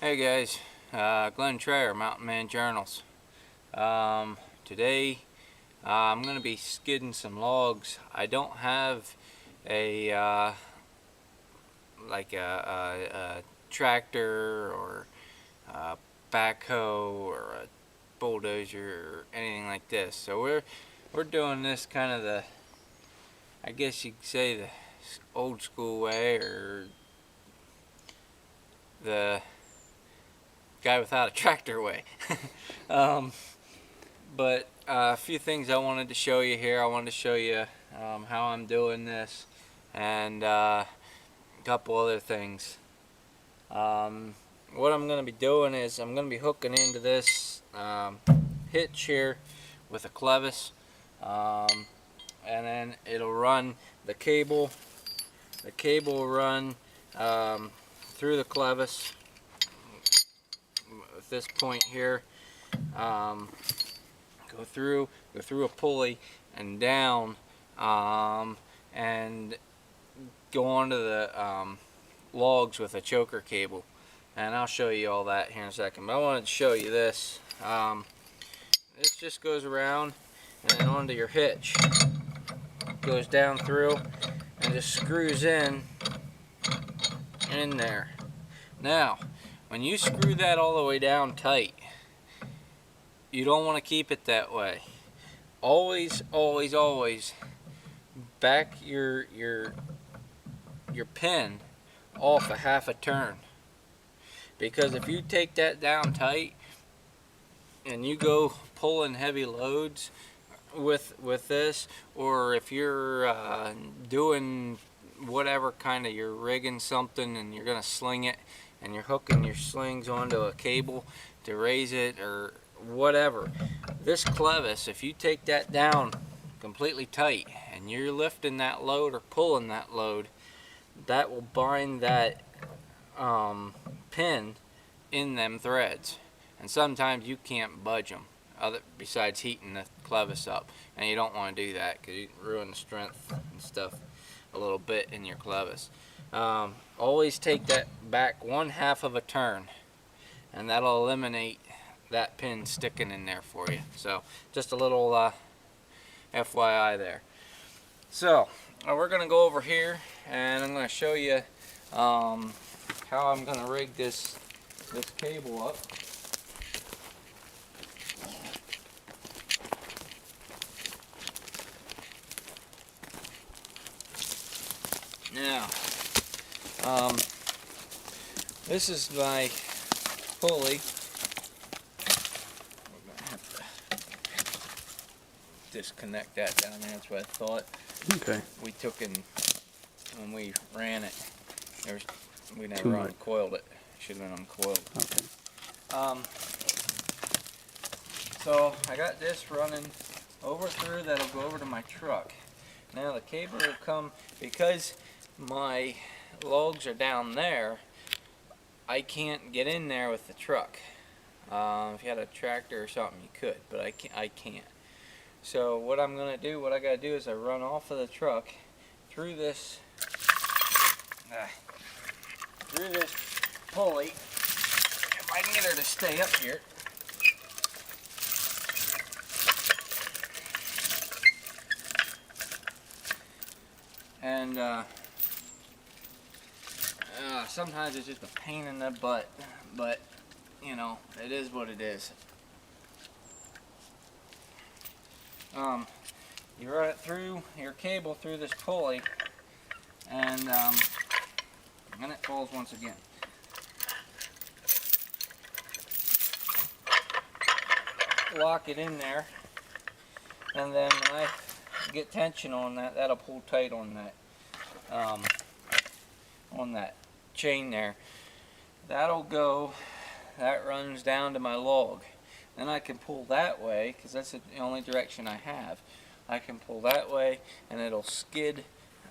Hey guys, Glen Trayer, Mountain Man Journals. Today I'm going to be skidding some logs. I don't have a a tractor or a backhoe or a bulldozer or anything like this. So we're doing this kind of the, I guess you could say, the old school way, or the guy without a tractor way. But a few things I wanted to show you here. I wanted to show you how I'm doing this, and a couple other things. What I'm going to be doing is I'm going to be hooking into this hitch here with a clevis, and then it'll run the cable. The cable will run through the clevis at this point here. Go through a pulley and down, and go onto the logs with a choker cable, and I'll show you all that here in a second. But I wanted to show you this. This just goes around and then onto your hitch, goes down through and just screws in there. Now when you screw that all the way down tight, you don't want to keep it that way. Always back your pin off a half a turn, because if you take that down tight and you go pulling heavy loads with this, or if you're doing whatever kind of, you're rigging something and you're gonna sling it and you're hooking your slings onto a cable to raise it or whatever, this clevis, if you take that down completely tight and you're lifting that load or pulling that load, that will bind that pin in them threads, and sometimes you can't budge them besides heating the clevis up, and you don't want to do that because you can ruin the strength and stuff a little bit in your clevis. Always take that back 1/2 of a turn, and that'll eliminate that pin sticking in there for you. So just a little FYI there. So we're gonna go over here and I'm gonna show you how I'm gonna rig this cable up. Now this is my pulley. Disconnect that down there. That's what I thought. Okay. We took and when we ran it, we never uncoiled it. Should have been uncoiled. Okay. So I got this running over through. That'll go over to my truck. Now the cable will come, because my logs are down there. I can't get in there with the truck. If you had a tractor or something, you could, but I can't. So what I'm going to do, what I got to do is I run off of the truck through this pulley, if I can get her to stay up here. And sometimes it's just a pain in the butt, but you know, it is what it is. You run it through your cable through this pulley, and then it falls once again. Lock it in there, and then when I get tension on that, that'll pull tight on that chain there. That'll go. That runs down to my log. Then I can pull that way, because that's the only direction I have. I can pull that way, and it'll skid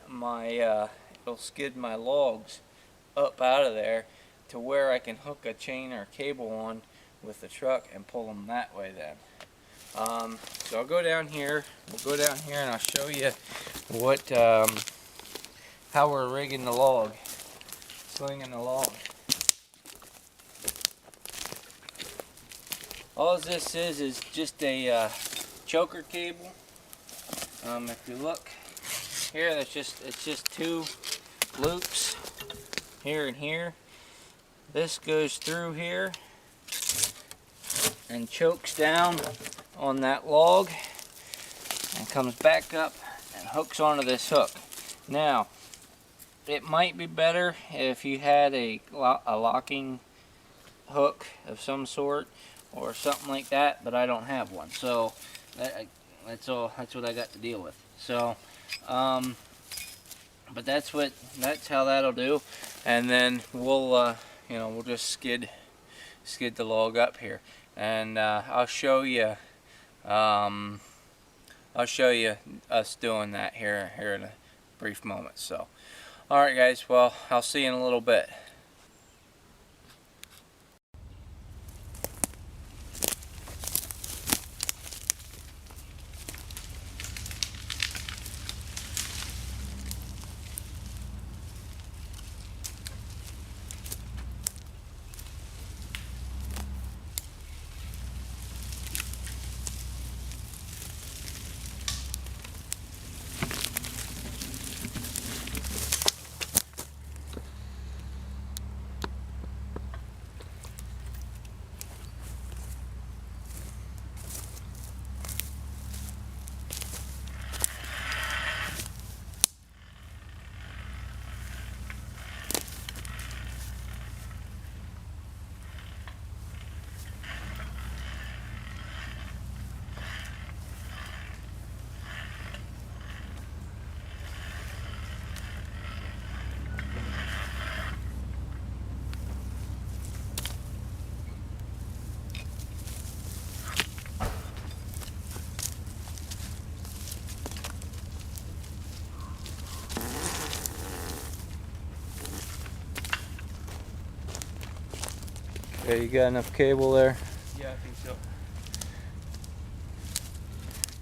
my logs up out of there to where I can hook a chain or a cable on with the truck and pull them that way then. So I'll go down here. We'll go down here and I'll show you what how we're rigging the log, slinging the log. all this is just a choker cable. If you look here, it's just two loops here and here. This goes through here and chokes down on that log and comes back up and hooks onto this hook. Now, it might be better if you had a locking hook of some sort or something like that, but I don't have one, so that's what I got to deal with. So but that's how that'll do, and then we'll we'll just skid the log up here, and I'll show you us doing that here in a brief moment. So alright guys, well, I'll see you in a little bit. Okay, you got enough cable there? Yeah, I think so.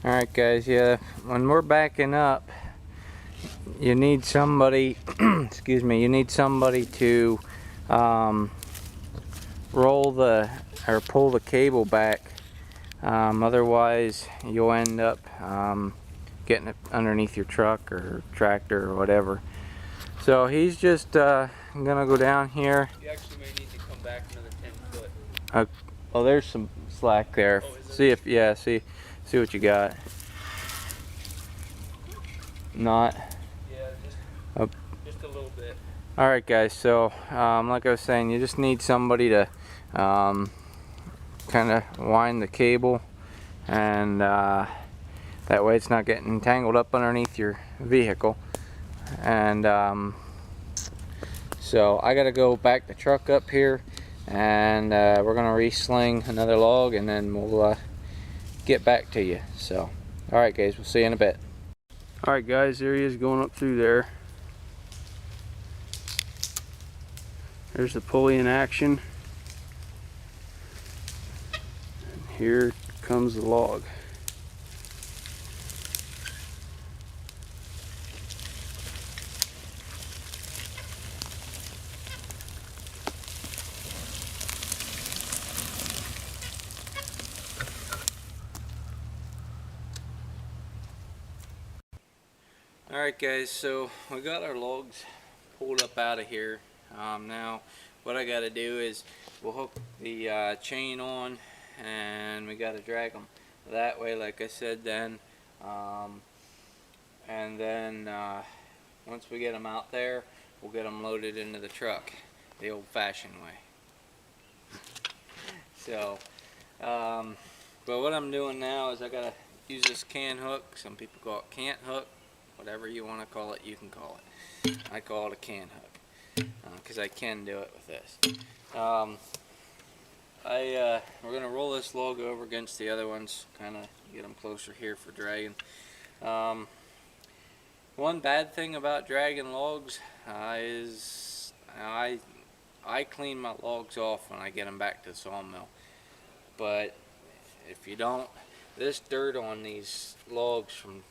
Alright guys, yeah, when we're backing up, you need somebody, excuse me, you need somebody to roll or pull the cable back. Otherwise, you'll end up getting it underneath your truck or tractor or whatever. So he's just gonna go down here. You actually may need to come back another 10 foot. Oh, there's some slack there. Oh, is see if, yeah, see what you got. Not. Yeah, just a little bit. Alright guys, so like I was saying, you just need somebody to kind of wind the cable, and that way it's not getting tangled up underneath your vehicle. And so I gotta go back the truck up here, and we're gonna re-sling another log, and then we'll get back to you. So alright guys, we'll see you in a bit. Alright guys, there he is going up through there. There's the pulley in action. And here comes the log. Alright guys, so we got our logs pulled up out of here. Now what I got to do is we'll hook the chain on, and we got to drag them that way, like I said then, and then once we get them out there, we'll get them loaded into the truck the old-fashioned way. So but what I'm doing now is I gotta use this can hook. Some people call it cant hook. Whatever you want to call it, you can call it. I call it a can hook because I can do it with this. We're going to roll this log over against the other ones, kind of get them closer here for dragging. One bad thing about dragging logs is I clean my logs off when I get them back to the sawmill. But if you don't, this dirt on these logs from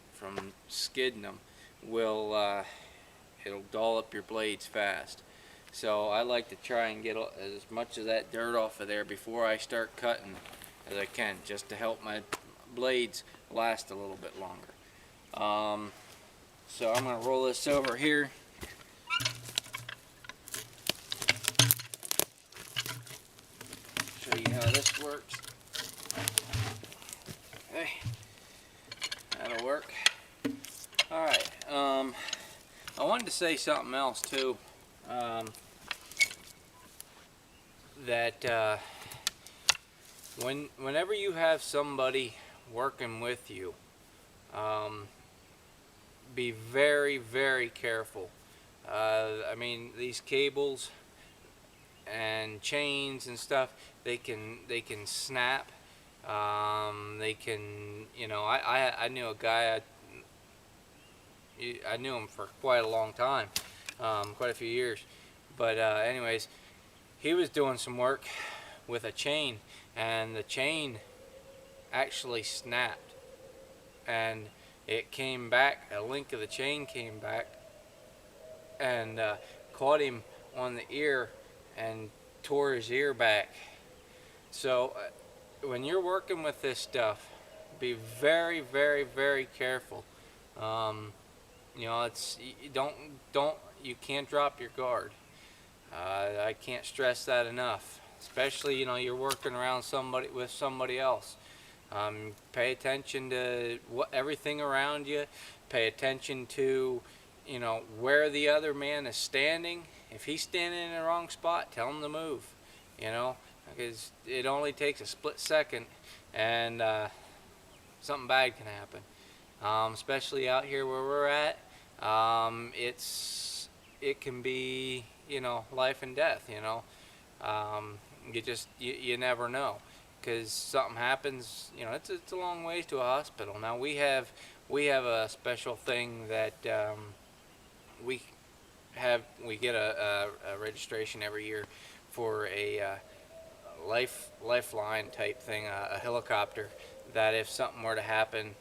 skidding them will it'll dull up your blades fast. So I like to try and get as much of that dirt off of there before I start cutting as I can, just to help my blades last a little bit longer. So I'm going to roll this over here. Show you how this works. Okay, that'll work. Alright, I wanted to say something else too. That whenever you have somebody working with you, be very, very careful. I mean, these cables and chains and stuff, they can snap. They can, you know, I knew a guy, I knew him for quite a long time, quite a few years. But anyways, he was doing some work with a chain, and the chain actually snapped, and it came back, a link of the chain came back and caught him on the ear and tore his ear back. So when you're working with this stuff, be very, very, very careful. You know, it's, you can't drop your guard. I can't stress that enough. Especially, you know, you're working around with somebody else. Pay attention to everything around you. Pay attention to, you know, where the other man is standing. If he's standing in the wrong spot, tell him to move. You know, because it only takes a split second, and something bad can happen. Especially out here where we're at, it can be, you know, life and death. You know, you never know, because something happens. You know, it's a long ways to a hospital. Now we have a special thing that we get a registration every year for a lifeline type thing, a helicopter, that if something were to happen,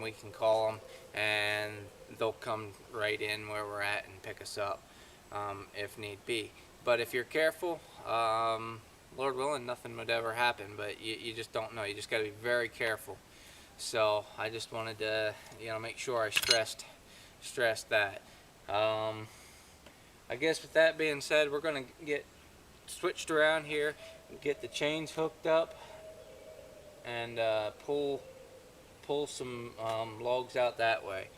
we can call them and they'll come right in where we're at and pick us up, if need be. But if you're careful, Lord willing, nothing would ever happen, but you just don't know. You just got to be very careful. So I just wanted to, you know, make sure I stressed that. I guess with that being said, we're going to get switched around here, get the chains hooked up, and pull some logs out that way.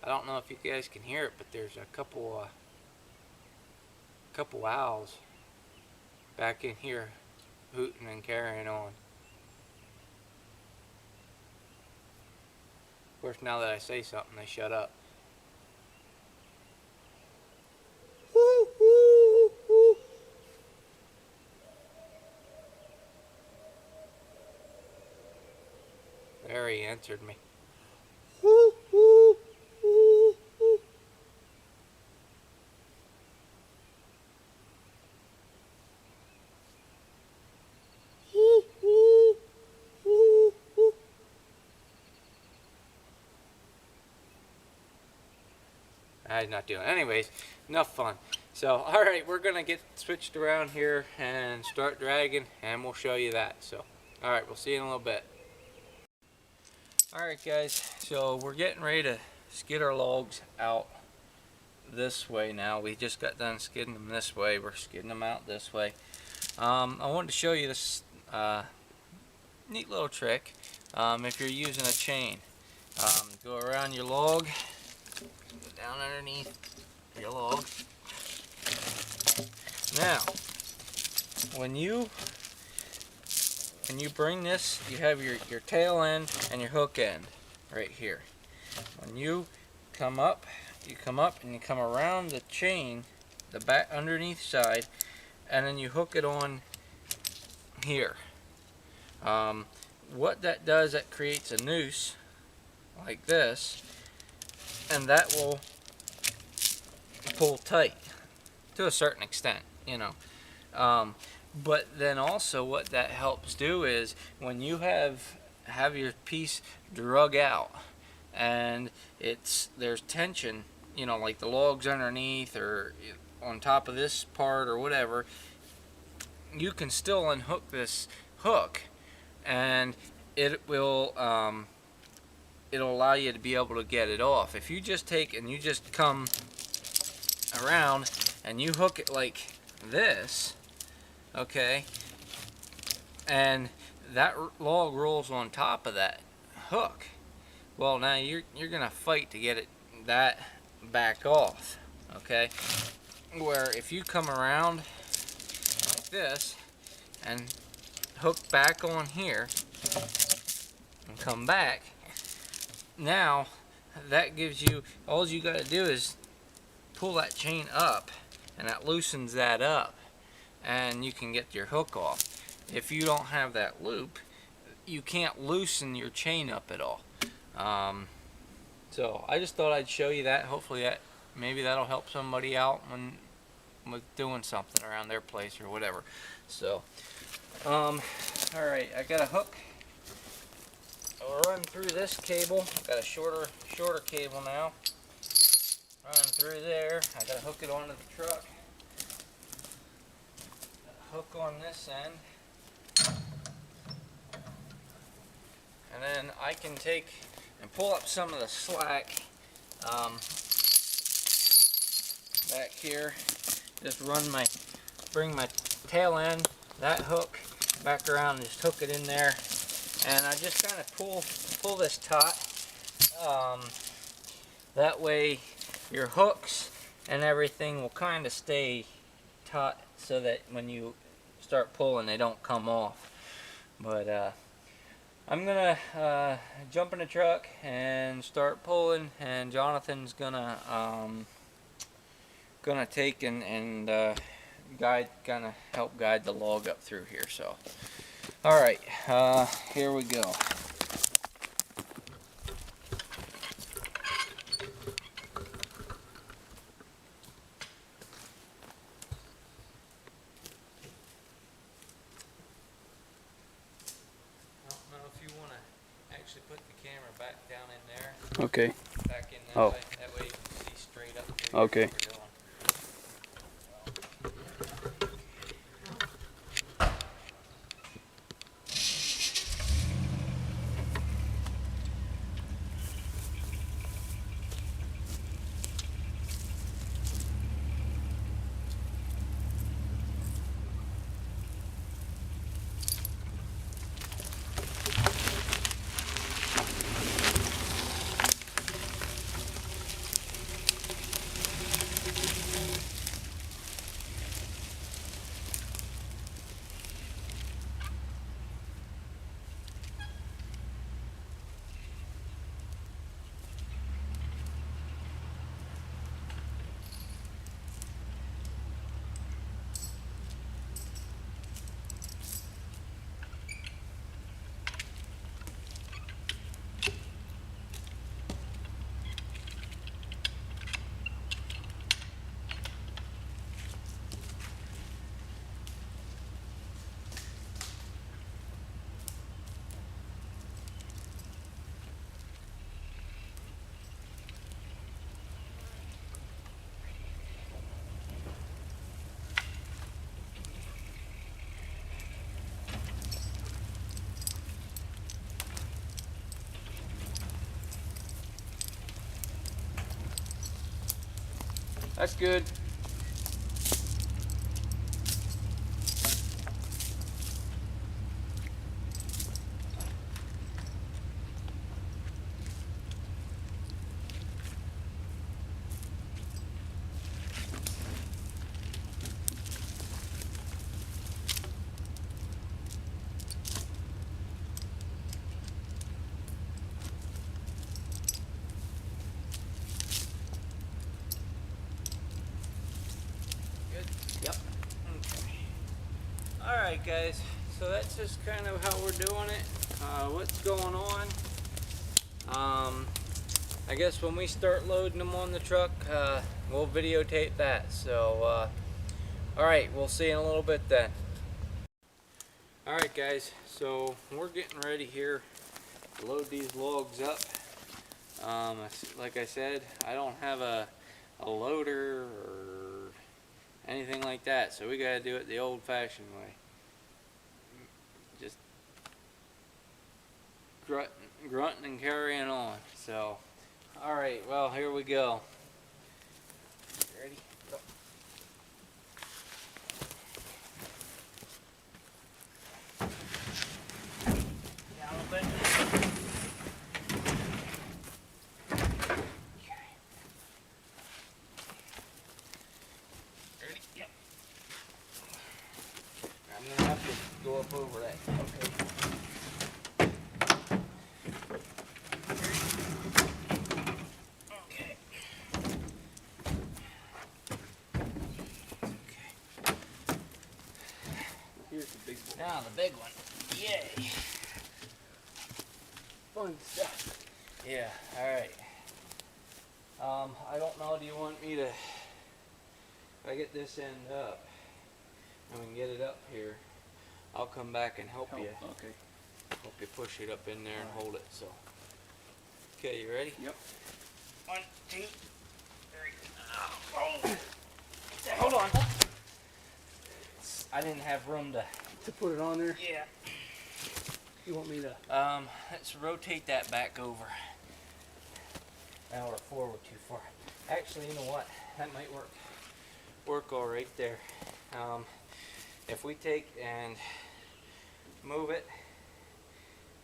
I don't know if you guys can hear it, but there's a couple owls back in here hooting and carrying on. Of course, now that I say something, they shut up. There, he answered me. He's not doing it. Anyways, enough fun. So, alright, we're going to get switched around here and start dragging, and we'll show you that. So, alright, we'll see you in a little bit. Alright guys, so we're getting ready to skid our logs out this way now. We just got done skidding them this way. We're skidding them out this way. I wanted to show you this neat little trick. If you're using a chain, go around your log, down underneath your log. Now, when you bring this, you have your tail end and your hook end right here. When you come up and you come around the chain, the back underneath side, and then you hook it on here. What that does, that creates a noose like this, and that will pull tight to a certain extent, you know. But then also what that helps do is when you have your piece drug out and there's tension, you know, like the logs underneath or on top of this part or whatever, you can still unhook this hook and it will it'll allow you to be able to get it off. If you just take and you just come around and you hook it like this, okay, and that log rolls on top of that hook, well, now you're gonna fight to get it that back off, okay? Where if you come around like this and hook back on here and come back, now that gives you, all you got to do is pull that chain up, and that loosens that up, and you can get your hook off. If you don't have that loop, you can't loosen your chain up at all. So I just thought I'd show you that. Hopefully that maybe that'll help somebody out when with doing something around their place or whatever. So all right, I got a hook. I'll run through this cable. Got a shorter cable now. Run through there. I gotta hook it onto the truck. Hook on this end. And then I can take and pull up some of the slack back here. Just bring my tail end, that hook back around and just hook it in there. And I just kind of pull this taut. That way your hooks and everything will kind of stay taut so that when you start pulling they don't come off. But I'm gonna jump in the truck and start pulling, and Jonathan's gonna take and kind of help guide the log up through here. So all right, here we go. Put the camera back down in there. Okay. Back in that way. That way you can see straight up here. Okay. What we're doing. That's good. Yep. Okay. Alright guys, so that's just kind of how we're doing it. What's going on. I guess when we start loading them on the truck, we'll videotape that. So, alright, we'll see you in a little bit then. Alright guys, so we're getting ready here to load these logs up. Like I said, I don't have a loader or anything like that, so we gotta do it the old-fashioned way. Just grunting and carrying on. So, all right, well, here we go. Ready? Go. Down a little bit. Okay. Ready? Yep. I'm gonna have to go up over that. Okay. Okay. Here's the big one. Now the big one. Yay. Fun stuff. Yeah, alright. I don't know, do you want me to, if I get this end up, and we can get it up here, I'll come back and help you. Okay. Help you push it up in there and hold it, so. Okay, you ready? Yep. 1, 2, 3. Oh. Hold on. I didn't have room to put it on there. Yeah. You want me to? Let's rotate that back over. Now we're forward too far. Actually, you know what? That might work all right there. If we take and move it,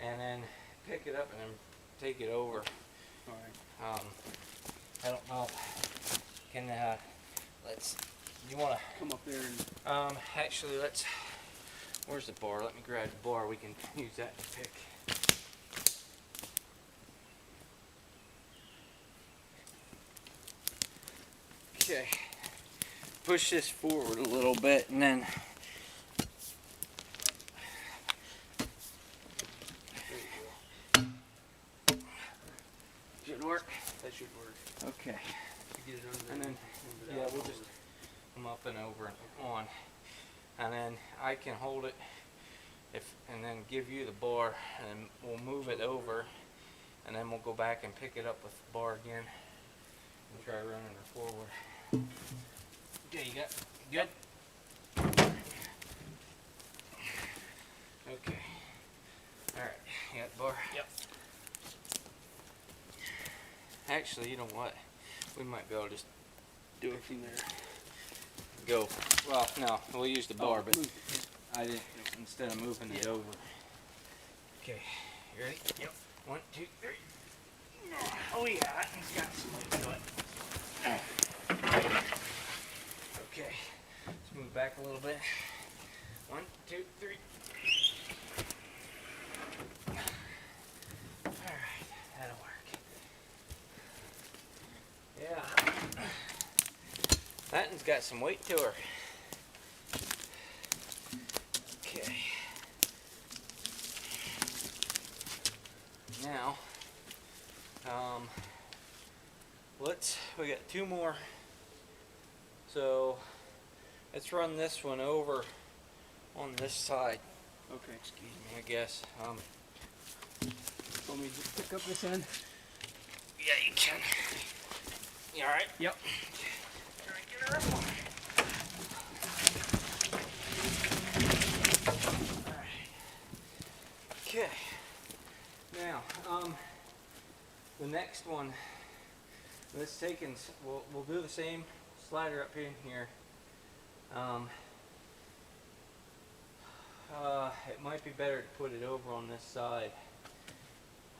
and then pick it up and then take it over. All right. I don't know. Can you want to Come up there and. actually let's. Where's the bar? Let me grab the bar. We can use that to pick. Okay. Push this forward a little bit and then. Should work. That should work. Okay. Get it under there. And then, move it yeah, out we'll over. just come up and over and on. And then I can hold it and then give you the bar and we'll move it over and then we'll go back and pick it up with the bar again and try running her forward. Okay, you got good? Okay. Alright, you got the bar? Yep. Actually, you know what? We might be able to just Do it from there. go. Well, no, we'll use the bar, but move. I didn't, instead of moving it Yeah. over. Okay, you ready? Yep. 1, 2, 3. Oh yeah, that one's got some weight to it. Okay, let's move back a little bit. 1, 2, 3. Alright, that'll work. Yeah. That one's got some weight to her. Okay. Now, we got 2 more. So, let's run this one over on this side. Okay. Excuse me, I guess. Want me to just pick up this end? Yeah, you can. You alright? Yep. Try and get her up. Alright. Okay. Now, the next one, let's take and we'll do the same slider up in here. It might be better to put it over on this side.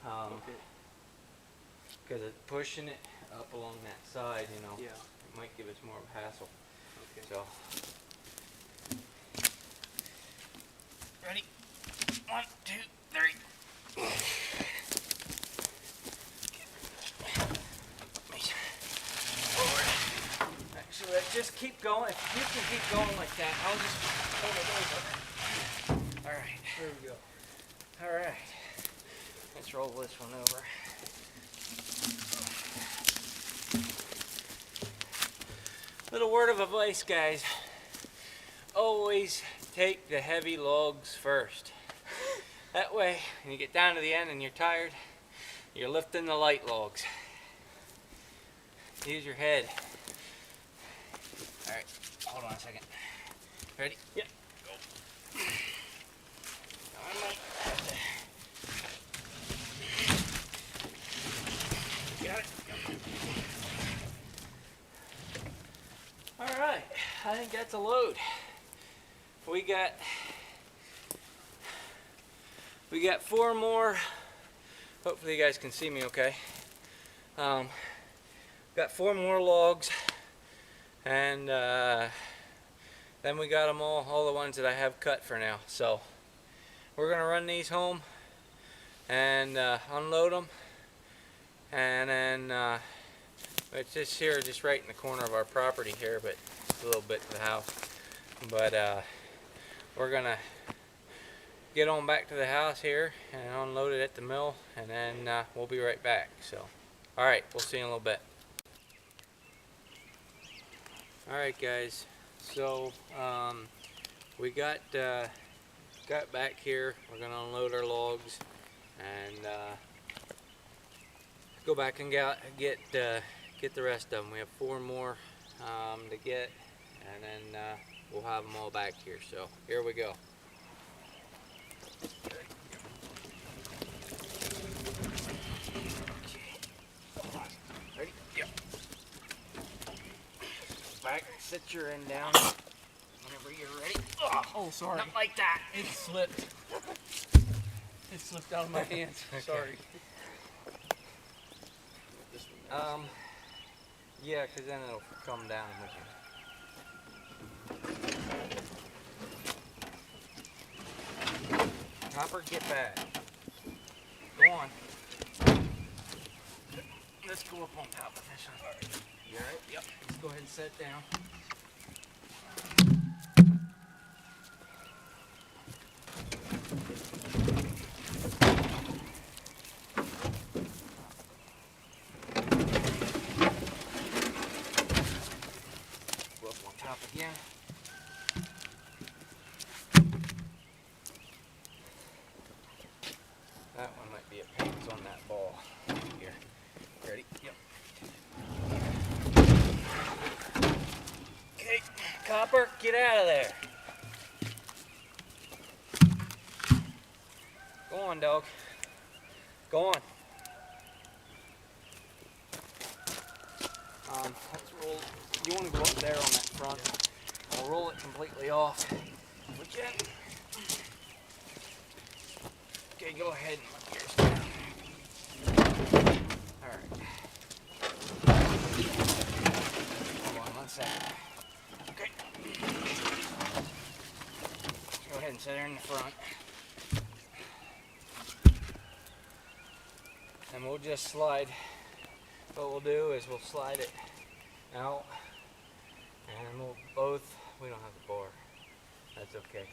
Okay. Because it's pushing it up along that side, you know, Yeah. it might give us more of a hassle. Okay. So, ready? 1, 2, 3. Forward. Actually, let's just keep going. If you can keep going like that, I'll just hold it over. All right. There we go. All right. Let's roll this one over. Little word of advice, guys. Always take the heavy logs first. That way, when you get down to the end and you're tired, you're lifting the light logs. Use your head. All right, hold on a second. Ready? Yep. Go. I might have to Alright, I think that's a load. We got 4 more. Hopefully you guys can see me okay. Got 4 more logs, and then we got them all the ones that I have cut for now. So we're gonna run these home and unload them, and then it's just here, just right in the corner of our property here, but a little bit to the house. But we're gonna get on back to the house here and unload it at the mill, and then we'll be right back. So, all right, we'll see you in a little bit. All right, guys. So we got back here. We're gonna unload our logs and go back and get the rest of them. We have 4 more to get, and then we'll have them all back here. So here we go. Ready? Yep. Back, sit your end down whenever you're ready. Oh, sorry. Not like that. It slipped. It slipped out of my hands. Okay. Sorry. Yeah, because then it'll come down with you. Hopper, get back. Go on. Let's go up on top of this one. You alright? Yep. Let's go ahead and set down. Go up on top again. That one might be a pain. It's on that ball. Here. Ready? Yep. Okay, Copper, get out of there. Go on, dog. Go on. Let's roll. You want to go up there on that front? I'll roll it completely off. We can. Okay, go ahead and let yours down. Alright. Hold on 1 second. Okay. Go ahead and set her in the front. And we'll just slide. What we'll do is we'll slide it out. And we don't have the bar. That's okay.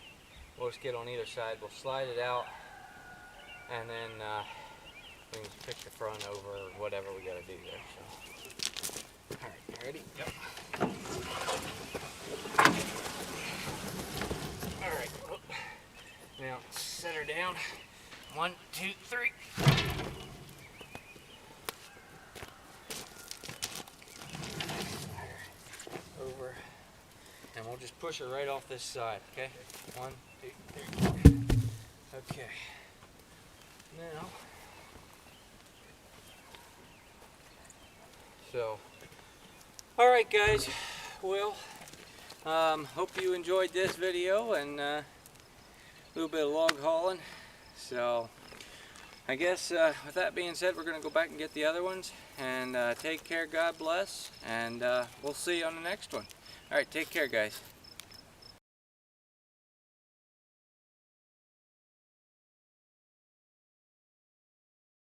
We'll just get on either side. We'll slide it out. And then we can just pick the front over or whatever we gotta do there. So, all right, ready? Yep. All right. Oh. Now set her down. 1, 2, 3. Over, and we'll just push her right off this side. Okay. 1, 2, 3. Okay. Now, so, all right, guys. Well, hope you enjoyed this video and a little bit of log hauling. So, I guess with that being said, we're going to go back and get the other ones. And take care. God bless. And we'll see you on the next one. All right. Take care, guys.